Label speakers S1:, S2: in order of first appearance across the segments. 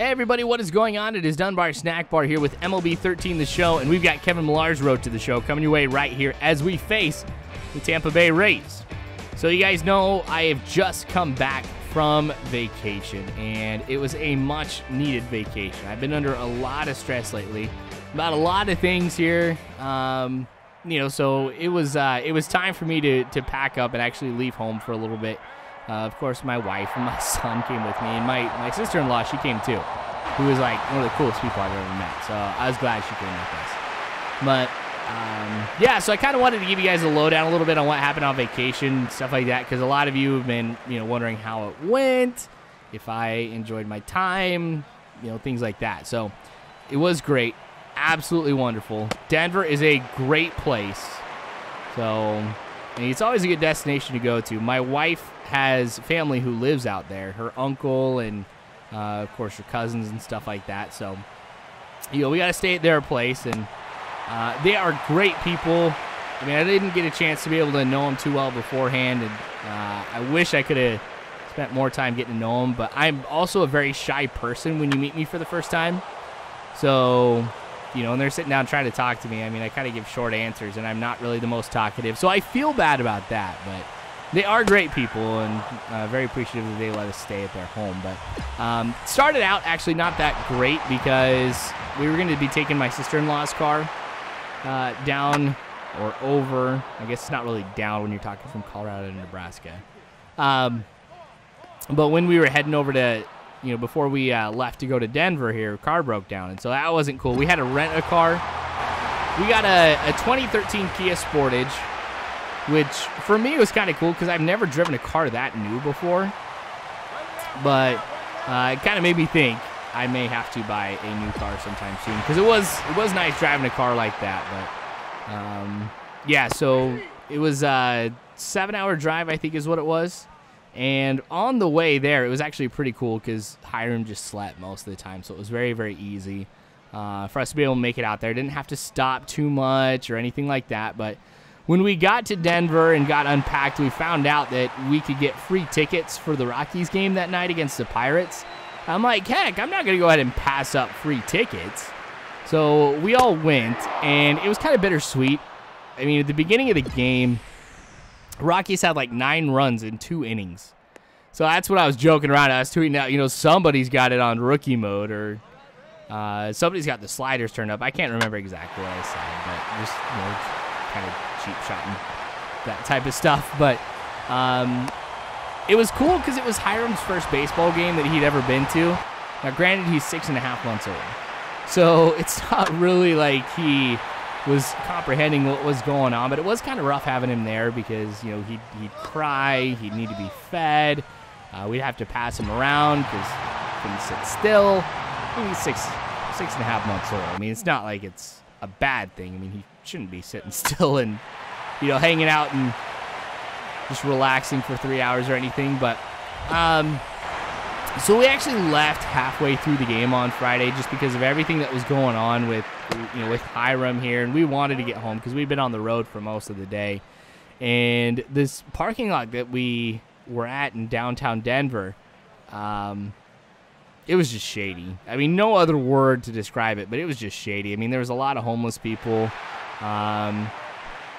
S1: Hey everybody, what is going on? It is Dunbar Snack Bar here with MLB 13 the show, and we've got Kevin Millar's Road to the Show coming your way right here as we face the Tampa Bay Rays. So you guys know I have just come back from vacation, and it was a much needed vacation. I've been under a lot of stress lately about a lot of things here, so it was time for me to pack up and actually leave home for a little bit. Of course, my wife and my son came with me, and my sister-in-law, she came too, who was like one of the coolest people I've ever met. So I was glad she came with us. But yeah, so I kind of wanted to give you guys a lowdown a little bit on what happened on vacation, stuff like that, because a lot of you have been, wondering how it went, if I enjoyed my time, things like that. So it was great, absolutely wonderful. Denver is a great place. So it's always a good destination to go to. My wife has family who lives out there, her uncle and, of course, her cousins and stuff like that. So, we got to stay at their place, and they are great people. I mean, I didn't get a chance to be able to know them too well beforehand, and I wish I could have spent more time getting to know them, but I'm also a very shy person when you meet me for the first time. So, when they're sitting down trying to talk to me, I mean, I kind of give short answers, and I'm not really the most talkative. So I feel bad about that, but they are great people, and very appreciative that they let us stay at their home. But started out actually not that great because we were going to be taking my sister-in-law's car down or over. I guess it's not really down when you're talking from Colorado to Nebraska. But when we were heading over to, before we left to go to Denver here, car broke down, and so that wasn't cool. We had to rent a car. We got a 2013 Kia Sportage, which for me was kind of cool because I've never driven a car that new before. But it kind of made me think I may have to buy a new car sometime soon, because it was nice driving a car like that. But yeah, so it was a 7-hour drive, I think is what it was. And on the way there, it was actually pretty cool because Hiram just slept most of the time, so it was very, very easy for us to be able to make it out there. Didn't have to stop too much or anything like that. But when we got to Denver and got unpacked, we found out that we could get free tickets for the Rockies game that night against the Pirates. I'm like, heck, I'm not going to go ahead and pass up free tickets. So we all went, and it was kind of bittersweet. I mean, at the beginning of the game, Rockies had like 9 runs in 2 innings. So that's what I was joking around. I was tweeting out, somebody's got it on rookie mode, or somebody's got the sliders turned up. I can't remember exactly what I said, but just, kind of cheap shotting that type of stuff. But it was cool because it was Hiram's first baseball game that he'd ever been to. Now, granted, he's 6.5 months old. So it's not really like he was comprehending what was going on, but it was kind of rough having him there because, he'd cry, he'd need to be fed. We'd have to pass him around because he couldn't sit still. He's 6.5 months old. I mean, it's not like it's a bad thing. I mean, he shouldn't be sitting still and, hanging out and just relaxing for 3 hours or anything. But so we actually left halfway through the game on Friday just because of everything that was going on with Hiram here, and we wanted to get home because we'd been on the road for most of the day. And this parking lot that we were at in downtown Denver, it was just shady. I mean, no other word to describe it, but it was just shady. I mean, there was a lot of homeless people.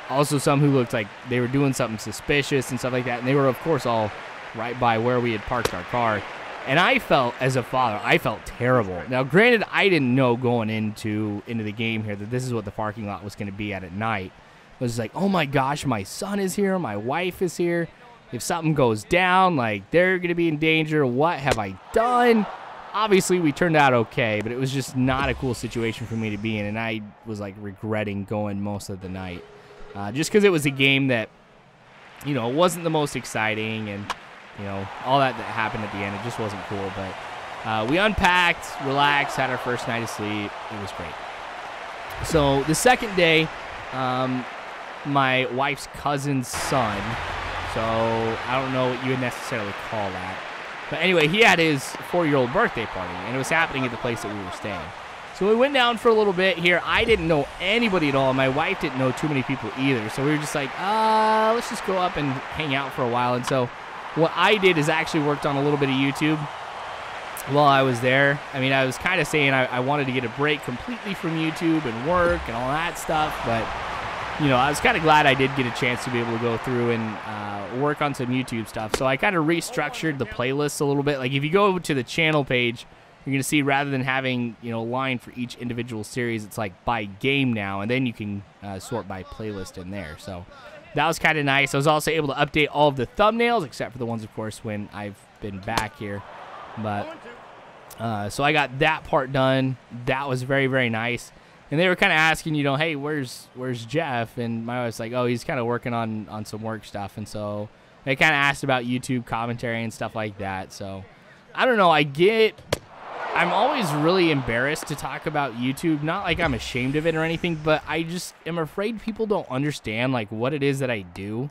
S1: Also some who looked like they were doing something suspicious and stuff like that, and they were, of course, all right by where we had parked our car. And I felt, as a father, I felt terrible. Now, granted, I didn't know going into the game here that this is what the parking lot was going to be at night. It was like, oh my gosh, my son is here, my wife is here. If something goes down, like, they're going to be in danger. What have I done? Obviously, we turned out okay, but it was just not a cool situation for me to be in, and I was, like, regretting going most of the night. Just because it was a game that, wasn't the most exciting, and all that happened at the end, it just wasn't cool. But we unpacked, relaxed, had our first night of sleep. It was great. So the second day, my wife's cousin's son, so I don't know what you would necessarily call that. But anyway, he had his 4-year-old birthday party, and it was happening at the place that we were staying. So we went down for a little bit here. I didn't know anybody at all. My wife didn't know too many people either. So we were just like, let's just go up and hang out for a while. And so what I did is actually worked on a little bit of YouTube. while I was there. I mean, I was kind of saying I wanted to get a break completely from YouTube and work and all that stuff, but, you know, I was kind of glad I did get a chance to be able to go through and work on some YouTube stuff. So I kind of restructured the playlists a little bit. Like, if you go to the channel page, you're going to see rather than having, you know, a line for each individual series, it's like by game now, and then you can sort by playlist in there. So that was kind of nice. I was also able to update all of the thumbnails, except for the ones, of course, when I've been back here. But so I got that part done. That was very, very nice. And they were kind of asking, you know, hey, where's Jeff? And my wife's like, oh, he's kind of working on some work stuff. And so they kind of asked about YouTube commentary and stuff like that. So I don't know. I'm always really embarrassed to talk about YouTube. Not like I'm ashamed of it or anything, but I just am afraid people don't understand like what it is that I do,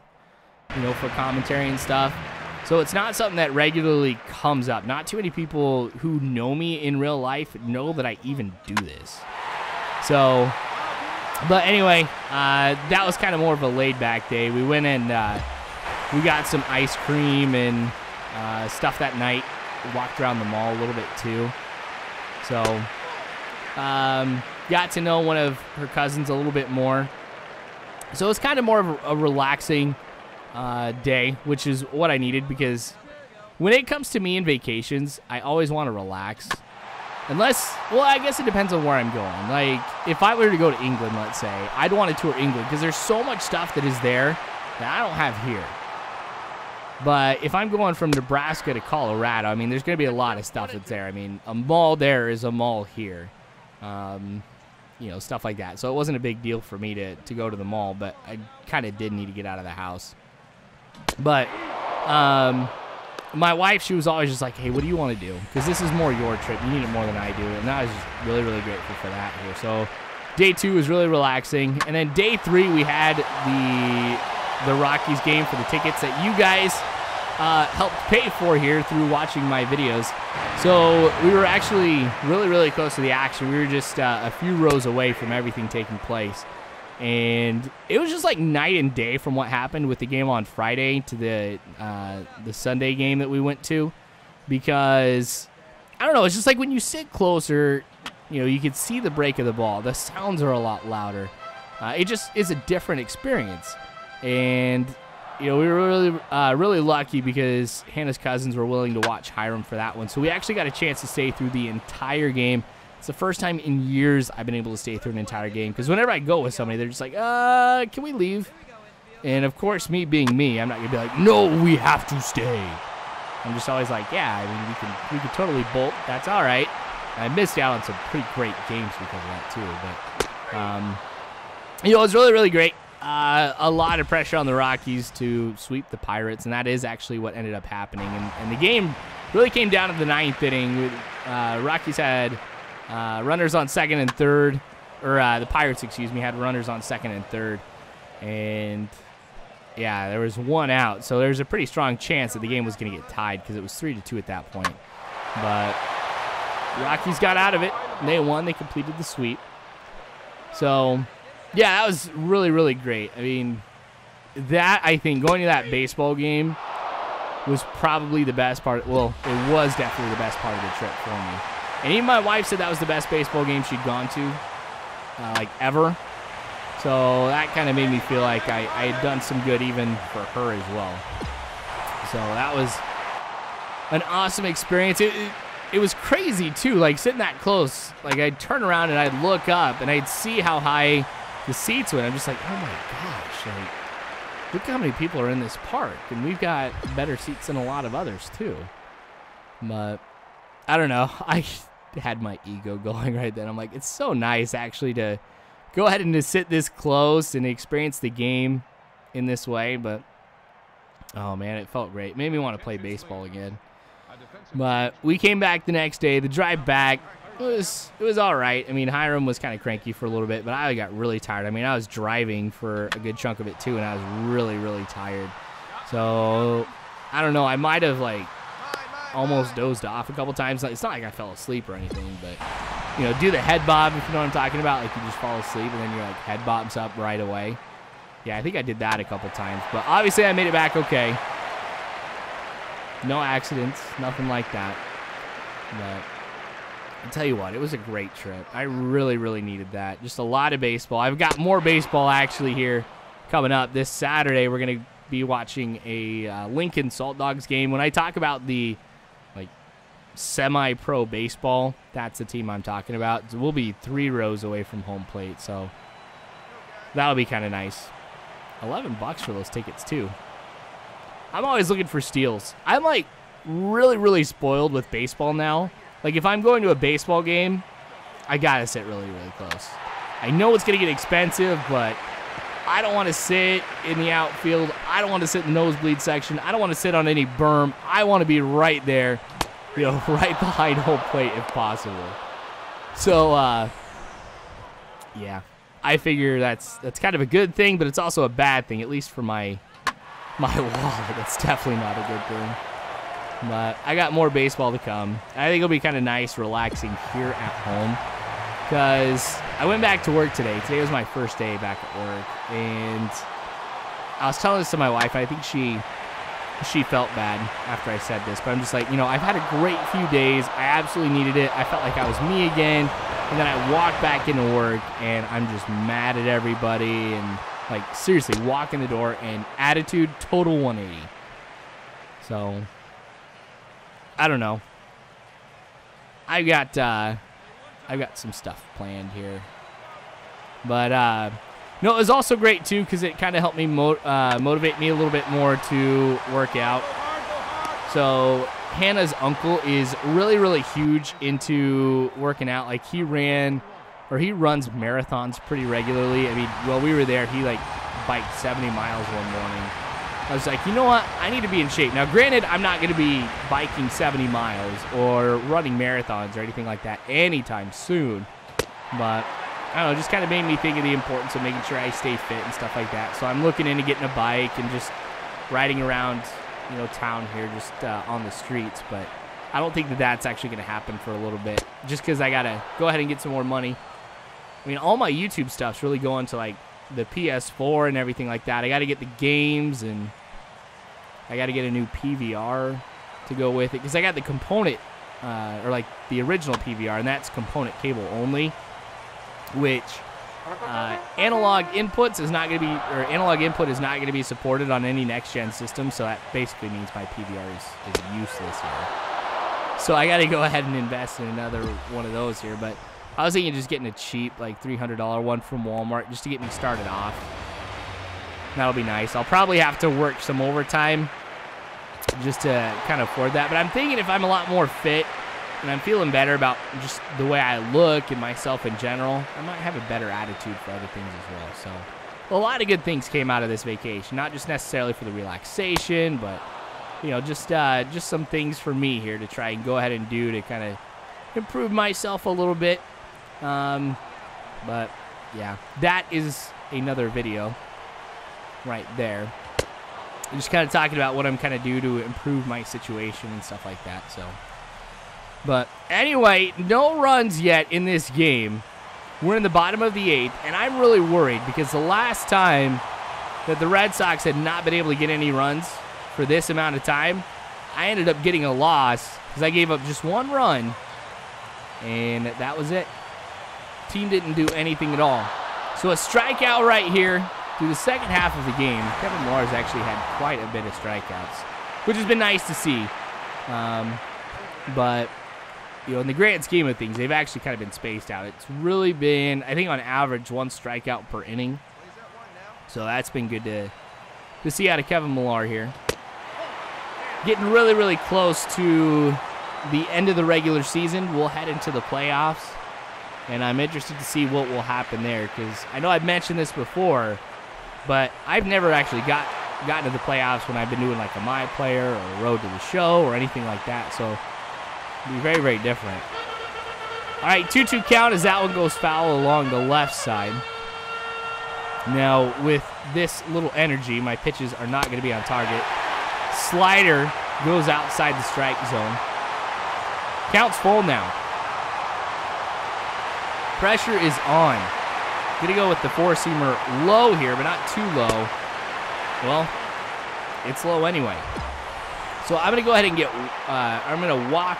S1: you know, for commentary and stuff. So it's not something that regularly comes up. Not too many people who know me in real life know that I even do this. So, but anyway, that was kind of more of a laid-back day. We went and we got some ice cream and stuff that night. We walked around the mall a little bit too. So, got to know one of her cousins a little bit more. So it was kind of more of a relaxing day, which is what I needed, because when it comes to me and vacations, I always want to relax. Unless, well, I guess it depends on where I'm going. Like, if I were to go to England, let's say, I'd want to tour England, because there's so much stuff that is there that I don't have here. But if I'm going from Nebraska to Colorado, I mean, there's going to be a lot of stuff that's there. I mean, a mall there is a mall here. You know, stuff like that. So it wasn't a big deal for me to go to the mall, but I kind of did need to get out of the house. But my wife, she was always just like, hey, what do you want to do? Because this is more your trip. You need it more than I do. And I was just really, really grateful for that here. So day 2 was really relaxing. And then day 3, we had the Rockies game for the tickets that you guys helped pay for here through watching my videos. So we were actually really, really close to the action. We were just a few rows away from everything taking place. And it was just like night and day from what happened with the game on Friday to the Sunday game that we went to. Because, I don't know, it's just like when you sit closer, you know, you can see the break of the ball. The sounds are a lot louder. It just is a different experience. And, you know, we were really, really lucky because Hannah's cousins were willing to watch Hiram for that one. So we actually got a chance to stay through the entire game. It's the first time in years I've been able to stay through an entire game. Because whenever I go with somebody, they're just like, can we leave? And, of course, me being me, I'm not going to be like, no, we have to stay. I'm just always like, yeah, I mean, we can totally bolt. That's all right. I missed out on some pretty great games because of that, too. But, you know, it was really, really great. A lot of pressure on the Rockies to sweep the Pirates, and that is actually what ended up happening. And the game really came down to the 9th inning. Rockies had runners on second and third, or the Pirates, excuse me, had runners on second and third. And, yeah, there was one out. So there was a pretty strong chance that the game was going to get tied because it was 3-2 at that point. But Rockies got out of it. They won. They completed the sweep. So, yeah, that was really, really great. I mean, that, I think, going to that baseball game was probably the best part. Well, it was definitely the best part of the trip for me. And even my wife said that was the best baseball game she'd gone to, like, ever. So that kind of made me feel like I had done some good even for her as well. So that was an awesome experience. It was crazy, too, like, sitting that close. Like, I'd turn around and I'd look up and I'd see how high the seats went. I'm just like, oh, my gosh. Like, look how many people are in this park. And we've got better seats than a lot of others, too. But I don't know. I had my ego going right then. I'm like, it's so nice, actually, to go ahead and to sit this close and experience the game in this way. But, oh, man, it felt great. It made me want to play baseball again. But we came back the next day. The drive back, it was all right. I mean, Hiram was kind of cranky for a little bit, but I got really tired. I mean, I was driving for a good chunk of it, too, and I was really, really tired. So, I don't know. I might have, like, almost dozed off a couple times. It's not like I fell asleep or anything, but, you know, do the head bob, if you know what I'm talking about. Like, you just fall asleep, and then you're, like, head bobs up right away. Yeah, I think I did that a couple times. But obviously I made it back okay. No accidents, nothing like that. But I'll tell you what, it was a great trip. I really, really needed that. Just a lot of baseball. I've got more baseball actually here coming up. This Saturday, we're going to be watching a Lincoln Salt Dogs game. When I talk about the semi-pro baseball, that's the team I'm talking about. So we'll be 3 rows away from home plate, so that'll be kind of nice. $11 for those tickets too. I'm always looking for steals. I'm like really, really spoiled with baseball now. Like if I'm going to a baseball game, I gotta sit really, really close. I know it's gonna get expensive, but I don't want to sit in the outfield. I don't want to sit in the nosebleed section. I don't want to sit on any berm. I want to be right there, right behind home plate if possible. So, yeah, I figure that's kind of a good thing, but it's also a bad thing, at least for my wallet. That's definitely not a good thing. But I got more baseball to come. I think it'll be kind of nice relaxing here at home because I went back to work today. Today was my first day back at work, and I was telling this to my wife. I think she felt bad after I said this, but I'm just like, I've had a great few days. I absolutely needed it. I felt like I was me again, and then I walked back into work, and I'm just mad at everybody, and like seriously, walk in the door and attitude total 180. So I don't know. I've got some stuff planned here, but no, it was also great too because it kind of helped me motivate me a little bit more to work out. So Hannah's uncle is really, really huge into working out. Like he runs marathons pretty regularly. I mean, while we were there, he like biked 70 miles one morning. I was like, you know what? I need to be in shape. Now, granted, I'm not going to be biking 70 miles or running marathons or anything like that anytime soon. But, I don't know, it just kind of made me think of the importance of making sure I stay fit and stuff like that. So I'm looking into getting a bike and just riding around, town here just on the streets. But I don't think that that's actually going to happen for a little bit just because I got to go ahead and get some more money. I mean, all my YouTube stuff's really going to, like, the PS4 and everything like that. I got to get the games, and I got to get a new PVR to go with it because I got the component, or like the original PVR, and that's component cable only, which analog input is not going to be supported on any next gen system. So that basically means my PVR is useless here. So I got to go ahead and invest in another one of those here, but I was thinking of just getting a cheap, like $300 one from Walmart just to get me started off. That'll be nice. I'll probably have to work some overtime just to kind of afford that. But I'm thinking if I'm a lot more fit and I'm feeling better about just the way I look and myself in general, I might have a better attitude for other things as well. So a lot of good things came out of this vacation. Not just necessarily for the relaxation, but, just some things for me here to try and go ahead and do to kind of improve myself a little bit. But yeah, that is another video right there. I'm just kind of talking about what I'm kind of do to improve my situation and stuff like that. So, but anyway, no runs yet in this game. We're in the bottom of the 8th, and I'm really worried because the last time that the Red Sox had not been able to get any runs for this amount of time, I ended up getting a loss because I gave up just 1 run. And that was it. Team didn't do anything at all. So a strikeout right here through the second half of the game. Kevin Millar's actually had quite a bit of strikeouts, which has been nice to see. But, in the grand scheme of things, they've actually kind of been spaced out. It's really been, I think on average, 1 strikeout per inning. So that's been good to see out of Kevin Millar here. Getting really, really close to the end of the regular season. We'll head into the playoffs, and I'm interested to see what will happen there because I know I've mentioned this before, but I've never actually gotten to the playoffs when I've been doing like a My Player or a Road to the Show or anything like that, so it'll be very, very different. All right, 2-2 count as that one goes foul along the left side. Now, with this little energy, my pitches are not going to be on target. Slider goes outside the strike zone. Count's full now. Pressure is on. Gonna go with the 4-seamer low here, but not too low. Well, it's low anyway. So I'm gonna go ahead and I'm gonna walk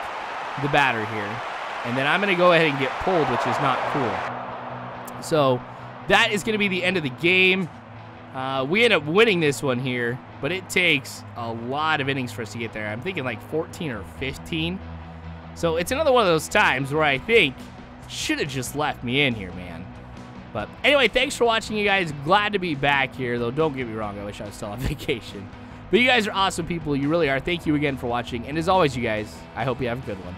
S1: the batter here. And then I'm going to go ahead and get pulled, which is not cool. So that is going to be the end of the game. We end up winning this one here, but it takes a lot of innings for us to get there. I'm thinking like 14 or 15. So it's another one of those times where I think should have just left me in here, man. But anyway, thanks for watching, you guys. Glad to be back here, though. Don't get me wrong. I wish I was still on vacation. But you guys are awesome people. You really are. Thank you again for watching. And as always, you guys, I hope you have a good one.